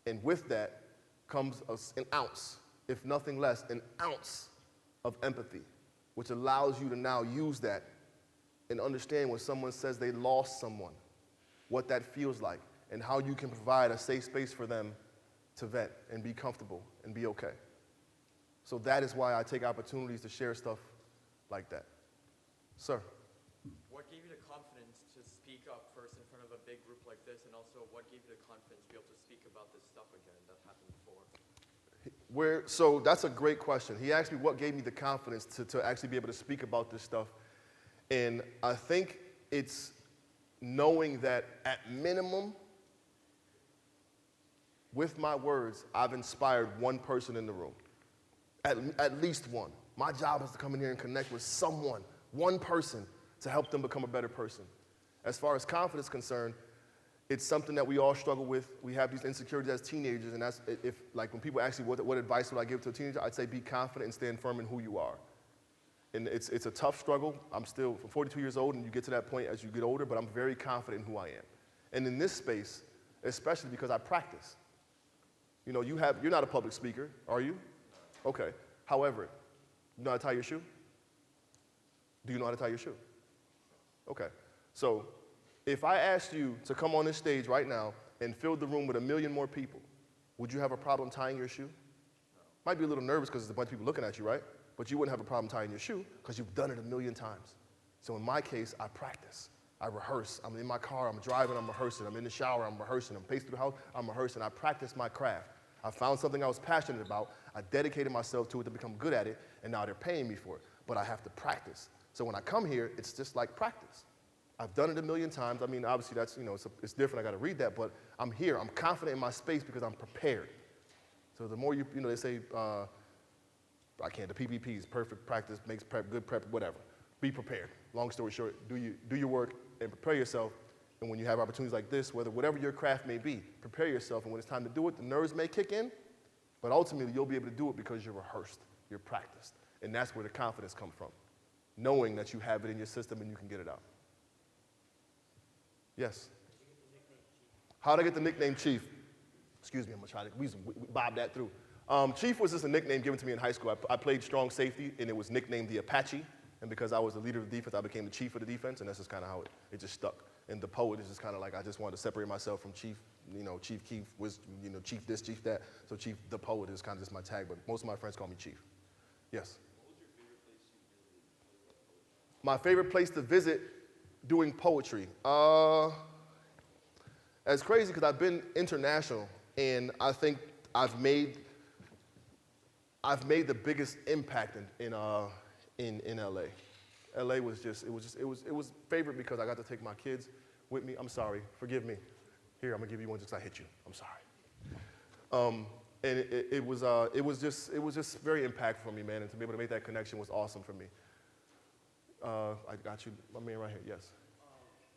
And with that comes an ounce, if nothing less, an ounce of empathy, which allows you to now use that and understand when someone says they lost someone, what that feels like, and how you can provide a safe space for them to vent and be comfortable and be okay. So that is why I take opportunities to share stuff like that. Sir. What gave you the confidence to speak up first in front of a big group like this, and also what gave you the confidence to be able to speak about this stuff again that happened before? So that's a great question. He asked me what gave me the confidence to actually be able to speak about this stuff. And I think it's knowing that at minimum, with my words, I've inspired one person in the room. At least one. My job is to come in here and connect with someone, one person, to help them become a better person. As far as confidence is concerned, it's something that we all struggle with. We have these insecurities as teenagers, and that's when people ask me what advice would I give to a teenager, I'd say be confident and stand firm in who you are. And it's a tough struggle. I'm 42 years old, and you get to that point as you get older, but I'm very confident in who I am. And in this space, especially because I practice. You know, you're not a public speaker, are you? Okay. However, you know how to tie your shoe? Do you know how to tie your shoe? Okay. So if I asked you to come on this stage right now and fill the room with 1 million more people, would you have a problem tying your shoe? No. Might be a little nervous because there's a bunch of people looking at you, right? But you wouldn't have a problem tying your shoe because you've done it 1 million times. So in my case, I practice. I rehearse. I'm in my car, I'm driving, I'm rehearsing. I'm in the shower, I'm rehearsing. I'm pacing through the house, I'm rehearsing. I practice my craft. I found something I was passionate about. I dedicated myself to it to become good at it, and now they're paying me for it. But I have to practice. So when I come here, it's just like practice. I've done it 1 million times. I mean, obviously that's, it's different. I got to read that, but I'm here. I'm confident in my space because I'm prepared. So the more they say, the PPPs, perfect practice makes prep, good prep, whatever. Be prepared. Long story short, do your work and prepare yourself. And when you have opportunities like this, whatever your craft may be, prepare yourself. And when it's time to do it, the nerves may kick in, but ultimately you'll be able to do it because you're rehearsed, you're practiced. And that's where the confidence comes from, knowing that you have it in your system and you can get it out. Yes? How did I get the nickname Chief? Excuse me, I'm going to try to we bob that through. Chief was just a nickname given to me in high school. I played strong safety, and it was nicknamed the Apache. And because I was the leader of the defense, I became the chief of the defense, and that's just kind of how it just stuck. And the poet is just kind of like I just wanted to separate myself from Chief. Chief Keef was, Chief this, Chief that. So Chief the poet is kind of just my tag, but most of my friends call me Chief. Yes? What was your favorite place to visit doing poetry? It's crazy because I've been international, and I think I've made the biggest impact in LA. LA was favorite because I got to take my kids with me. I'm sorry, forgive me. Here, I'm gonna give you one just 'cause I hit you. I'm sorry. And it was just very impactful for me, man. And to be able to make that connection was awesome for me. I got you, my man right here. Yes.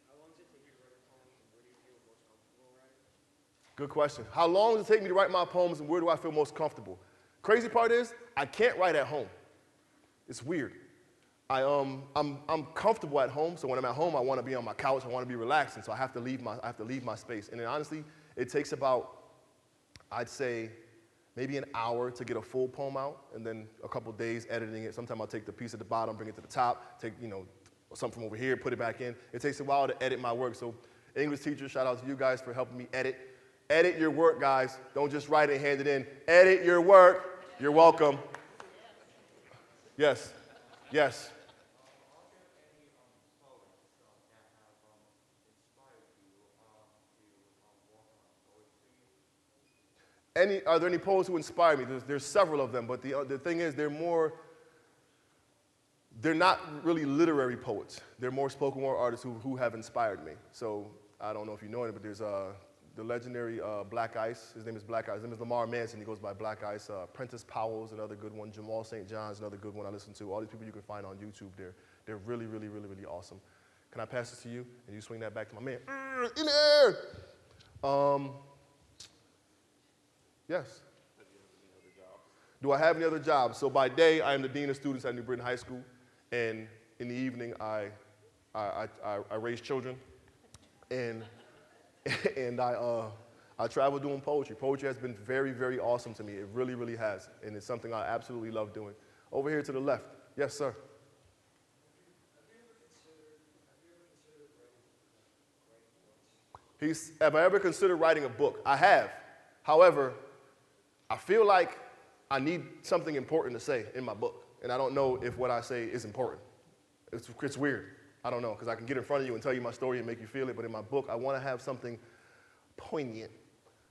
How long does it take you to write a poem, and where do you feel most comfortable writing? Good question. How long does it take me to write my poems, and where do I feel most comfortable? Crazy part is, I can't write at home. It's weird. I'm comfortable at home, so when I'm at home, I want to be on my couch, I want to be relaxed, and so I have to leave my space. And then honestly, it takes about, I'd say, maybe an hour to get a full poem out, and then a couple days editing it. Sometimes I'll take the piece at the bottom, bring it to the top, take something from over here, put it back in. It takes a while to edit my work. So English teachers, shout out to you guys for helping me edit. Edit your work, guys. Don't just write it and hand it in. Edit your work. You're welcome. Yes. Yes. Are there any poets who inspire me? There's several of them, but the thing is, they're not really literary poets. They're more spoken word artists who have inspired me. So I don't know if you know it, but there's the legendary Black Ice. His name is Black Ice. His name is Lamar Manson. He goes by Black Ice. Prentice Powell's another good one. Jamal St. John's another good one I listen to. All these people you can find on YouTube. They're really, really, really, really awesome. Can I pass this to you? And you swing that back to my man. In the air. Yes. Do I have any other jobs? So by day, I am the dean of students at New Britain High School, and in the evening, I raise children, and I travel doing poetry. Poetry has been very, very awesome to me. It really, really has, and it's something I absolutely love doing. Over here to the left, yes, sir. Have I ever considered writing a book? I have. However, I feel like I need something important to say in my book, and I don't know if what I say is important. It's weird. I don't know, because I can get in front of you and tell you my story and make you feel it, but in my book, I want to have something poignant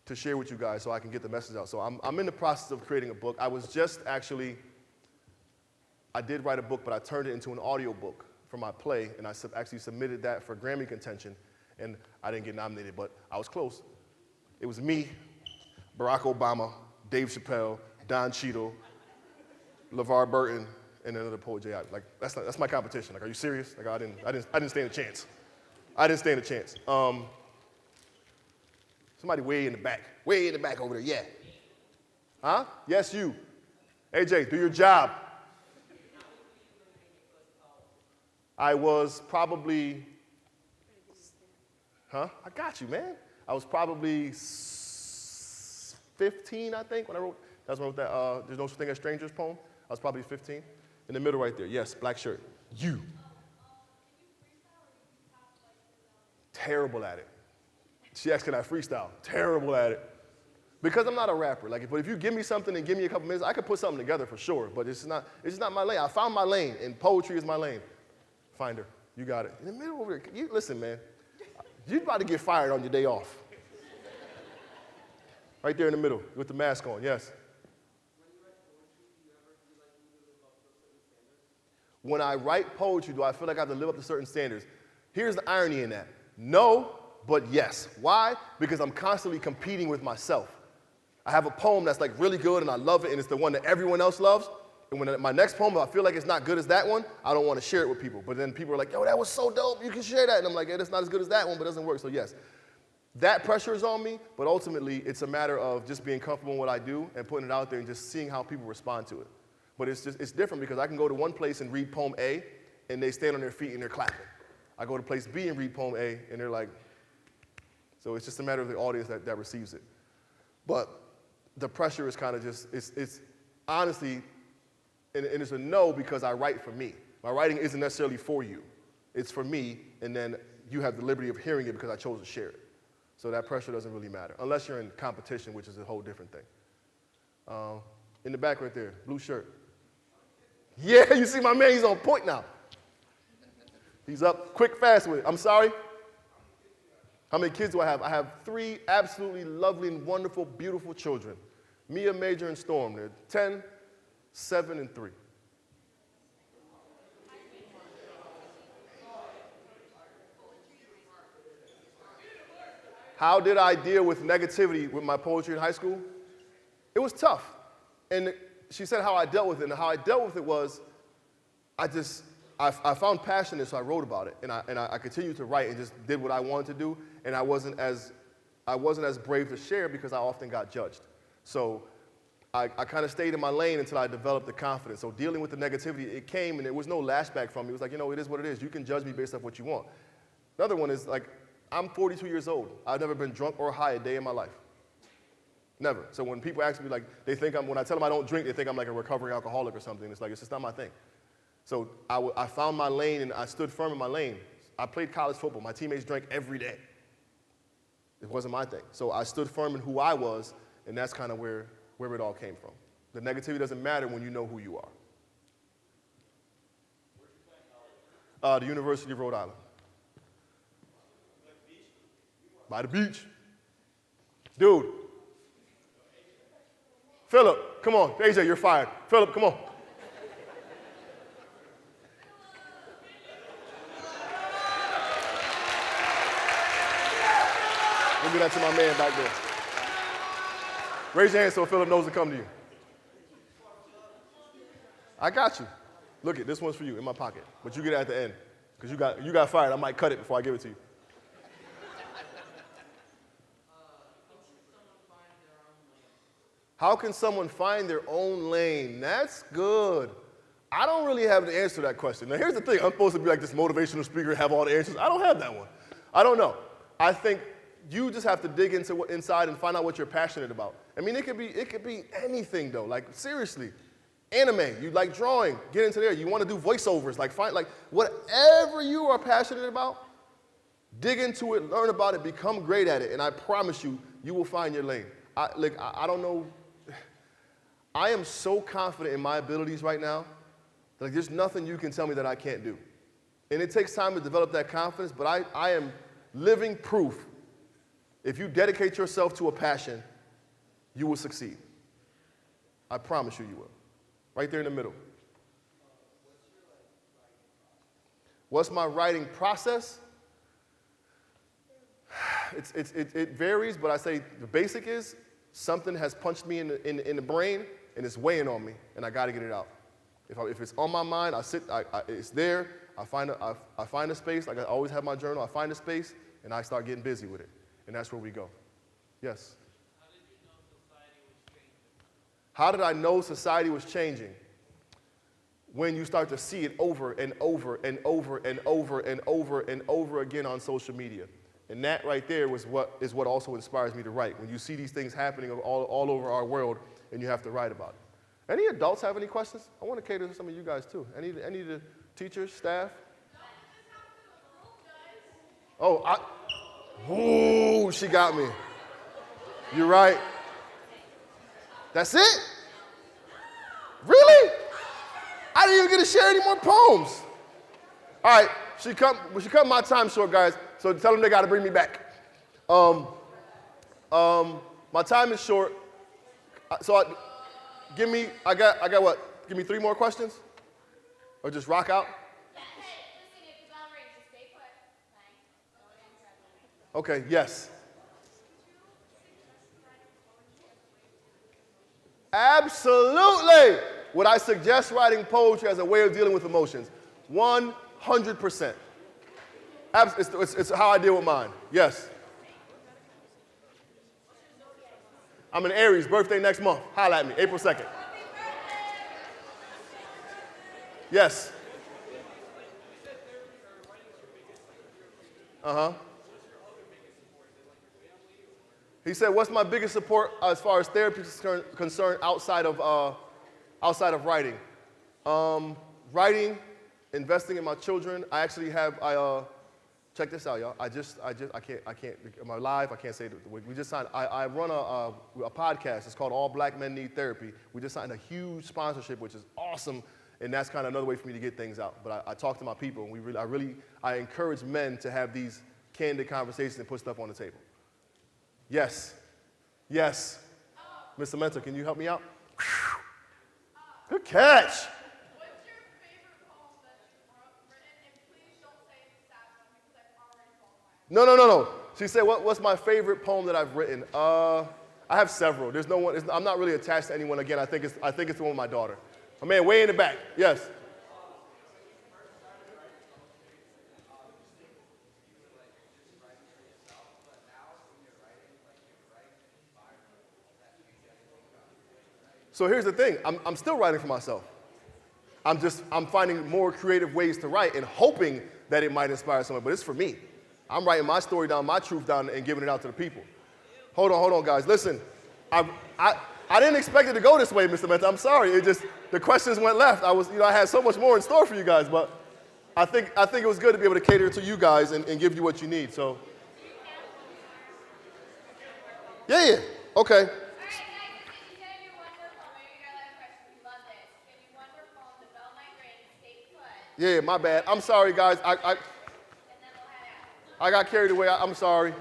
to share with you guys so I can get the message out. So I'm in the process of creating a book. I did write a book, but I turned it into an audio book for my play, and I actually submitted that for Grammy contention, and I didn't get nominated, but I was close. It was me, Barack Obama, Dave Chappelle, Don Cheadle, LeVar Burton, and another poet, J.I. Like, that's my competition. Like, are you serious? Like, I didn't stand a chance. I didn't stand a chance. Somebody way in the back over there, yeah. Huh? Yes, you. AJ, do your job. I was probably, I got you, man. I was probably 15, I think, when I wrote that There's No Such Thing as Strangers poem. I was probably 15. In the middle right there, yes, black shirt. You. Terrible at it. She asked, can I freestyle? Terrible at it. Because I'm not a rapper. But if you give me something and give me a couple minutes, I could put something together for sure, but it's not my lane. I found my lane, and poetry is my lane. Find her. You got it. In the middle over there. Listen, man. You're about to get fired on your day off. Right there in the middle with the mask on, yes. When I write poetry, do I feel like I have to live up to certain standards? Here's the irony in that. No, but yes. Why? Because I'm constantly competing with myself. I have a poem that's like really good and I love it and it's the one that everyone else loves. And when my next poem, if I feel like it's not good as that one, I don't want to share it with people. But then people are like, yo, that was so dope, you can share that. And I'm like, yeah, it's not as good as that one, but it doesn't work. So yes, that pressure is on me, but ultimately it's a matter of just being comfortable in what I do and putting it out there and just seeing how people respond to it. But it's different because I can go to one place and read poem A and they stand on their feet and they're clapping. I go to place B and read poem A and they're like, so it's just a matter of the audience that receives it. But the pressure is kind of just, it's honestly, and it's a no because I write for me. My writing isn't necessarily for you. It's for me, and then you have the liberty of hearing it because I chose to share it. So that pressure doesn't really matter, unless you're in competition, which is a whole different thing. In the back right there, blue shirt. Yeah, you see my man, he's on point now. He's up quick, fast with it. I'm sorry? How many kids do I have? I have 3 absolutely lovely and wonderful, beautiful children. Mia, Major, and Storm. They're 10, 7, and 3. How did I deal with negativity with my poetry in high school? It was tough. And she said how I dealt with it. And how I dealt with it was I found passion in it, so I wrote about it. And I continued to write and just did what I wanted to do. And I wasn't as brave to share because I often got judged. So I kind of stayed in my lane until I developed the confidence. So dealing with the negativity, it came and there was no lashback from me. It was like, it is what it is. You can judge me based off what you want. Another one is like, I'm 42 years old. I've never been drunk or high a day in my life. Never. So when people ask me, like, when I tell them I don't drink, they think I'm like a recovering alcoholic or something. It's like, it's just not my thing. So I found my lane and I stood firm in my lane. I played college football. My teammates drank every day. It wasn't my thing. So I stood firm in who I was, and that's kind of where it all came from. The negativity doesn't matter when you know who you are. The University of Rhode Island. By the beach. Dude. Philip, come on. AJ, you're fired. Philip, come on. We'll give that to my man back there. Raise your hand so Philip knows to come to you. I got you. Look it, this one's for you in my pocket, but you get it at the end because you got fired. I might cut it before I give it to you. How can someone find their own lane? That's good. I don't really have the answer to that question. Now, here's the thing. I'm supposed to be like this motivational speaker and have all the answers. I don't have that one. I don't know. I think you just have to dig inside and find out what you're passionate about. I mean, it could be anything, though. Like, seriously. Anime, you like drawing, get into there. You want to do voiceovers, like whatever you are passionate about, dig into it, learn about it, become great at it, and I promise you, you will find your lane. I don't know. I am so confident in my abilities right now that there's nothing you can tell me that I can't do. And it takes time to develop that confidence, but I am living proof. If you dedicate yourself to a passion, you will succeed. I promise you, you will. Right there in the middle. What's my writing process? It varies, but I say the basic is something has punched me in the brain and it's weighing on me, and I got to get it out. If it's on my mind, it's there. I find a space. Like I always have my journal. I find a space, and I start getting busy with it, and that's where we go. Yes. How did I know society was changing? When you start to see it over and over and over and over and over and over again on social media. And that right there is what also inspires me to write. When you see these things happening all over our world and you have to write about it. Any adults have any questions? I want to cater to some of you guys too. Any of the teachers, staff? Oh, ooh, she got me. You're right. That's it? Really? I didn't even get to share any more poems. All right, she cut my time short, guys, so tell them they got to bring me back. My time is short, so give me what? Give me 3 more questions? Or just rock out? Okay, yes. Absolutely. Would I suggest writing poetry as a way of dealing with emotions? 100%. It's how I deal with mine. Yes. I'm an Aries, birthday next month. Holla at me, April 2nd. Yes. Uh-huh. He said, what's my biggest support as far as therapy is concerned outside of writing? Writing, investing in my children. I actually have, check this out, y'all. I can't, am I live? I can't say it. We just signed, I run a podcast. It's called All Black Men Need Therapy. We just signed a huge sponsorship, which is awesome. And that's kind of another way for me to get things out. But I talk to my people, and I encourage men to have these candid conversations and put stuff on the table. Yes. Yes. Mr. Mentor, can you help me out? Good catch. What's your favorite poem that you've written? And please don't say it's a sad one because I've already told mine. No. She said, what's my favorite poem that I've written? I have several. There's no one. I'm not really attached to anyone. Again, I think it's the one with my daughter. My man, way in the back. Yes. So here's the thing, I'm still writing for myself. I'm finding more creative ways to write and hoping that it might inspire someone, but it's for me. I'm writing my story down, my truth down, and giving it out to the people. Hold on, guys. Listen, I didn't expect it to go this way, Mr. Menta. I'm sorry. The questions went left. I had so much more in store for you guys, but I think it was good to be able to cater to you guys and give you what you need. So, yeah, okay. Yeah, my bad. I'm sorry, guys. I got carried away. I'm sorry.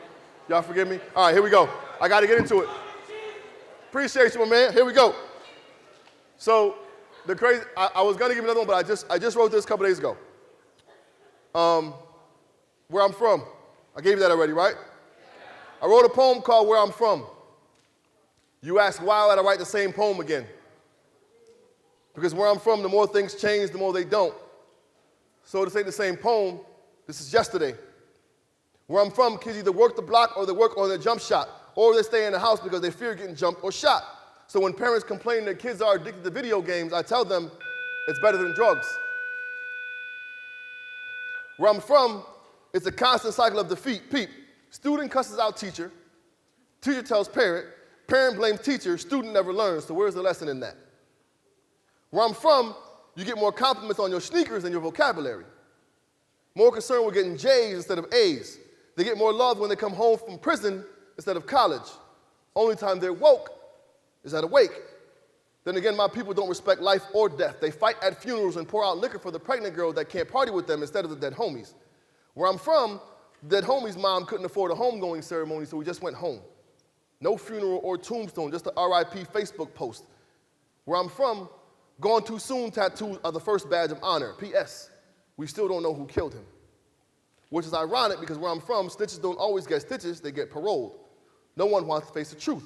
Y'all forgive me? All right, here we go. I got to get into it. Appreciate you, my man. Here we go. So, I was going to give another one, but I just wrote this a couple days ago. Where I'm from. I gave you that already, right? I wrote a poem called Where I'm From. You ask, why would I write the same poem again? Because where I'm from, the more things change, the more they don't. So to say the same poem, this is yesterday. Where I'm from, kids either work the block or they work on their jump shot, or they stay in the house because they fear getting jumped or shot. So when parents complain their kids are addicted to video games, I tell them it's better than drugs. Where I'm from, it's a constant cycle of defeat. Peep, student cusses out teacher, teacher tells parent, parent blames teacher, student never learns. So where's the lesson in that? Where I'm from, you get more compliments on your sneakers than your vocabulary. More concerned with getting J's instead of A's. They get more love when they come home from prison instead of college. Only time they're woke is at a wake. Then again, my people don't respect life or death. They fight at funerals and pour out liquor for the pregnant girl that can't party with them instead of the dead homies. Where I'm from, dead homie's mom couldn't afford a homegoing ceremony, so we just went home. No funeral or tombstone, just a RIP Facebook post. Where I'm from, gone too soon tattoos are the first badge of honor. P.S. We still don't know who killed him. Which is ironic because where I'm from, snitches don't always get stitches, they get paroled. No one wants to face the truth.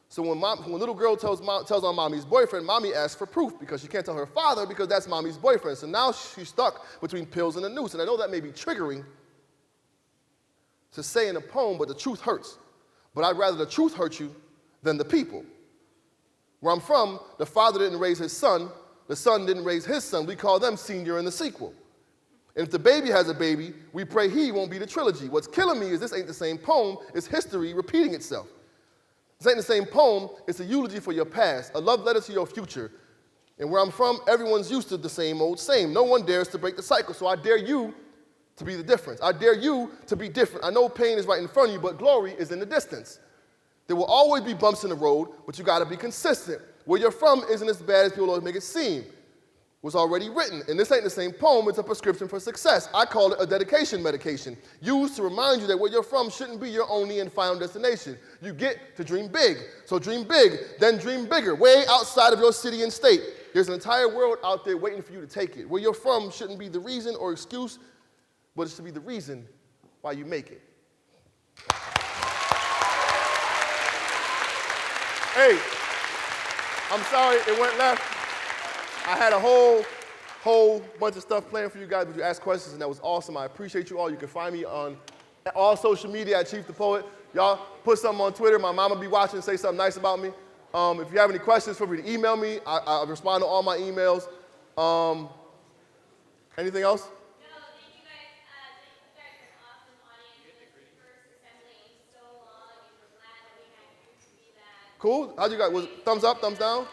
So when a little girl tells on mommy's boyfriend, mommy asks for proof because she can't tell her father because that's mommy's boyfriend. So now she's stuck between pills and a noose. And I know that may be triggering to say in a poem, but the truth hurts. But I'd rather the truth hurt you than the people. Where I'm from, the father didn't raise his son, the son didn't raise his son. We call them senior in the sequel. And if the baby has a baby, we pray he won't be the trilogy. What's killing me is this ain't the same poem, it's history repeating itself. This ain't the same poem, it's a eulogy for your past, a love letter to your future. And where I'm from, everyone's used to the same old same. No one dares to break the cycle, so I dare you to be the difference. I dare you to be different. I know pain is right in front of you, but glory is in the distance. There will always be bumps in the road, but you gotta be consistent. Where you're from isn't as bad as people always make it seem. It was already written, and this ain't the same poem, it's a prescription for success. I call it a dedication medication, used to remind you that where you're from shouldn't be your only and final destination. You get to dream big. So dream big, then dream bigger, way outside of your city and state. There's an entire world out there waiting for you to take it. Where you're from shouldn't be the reason or excuse, but it should be the reason why you make it. Hey, I'm sorry it went left. I had a whole bunch of stuff planned for you guys, but you asked questions, and that was awesome. I appreciate you all. You can find me on all social media at Chief the Poet. Y'all put something on Twitter. My mama be watching, say something nice about me. If you have any questions, feel free to email me. I respond to all my emails. Anything else? No, thank you guys. You guys are an awesome audience. This is the first assembly in so long, and we're glad that we had you to be that. Cool? How'd you guys? Was it thumbs up, thumbs down?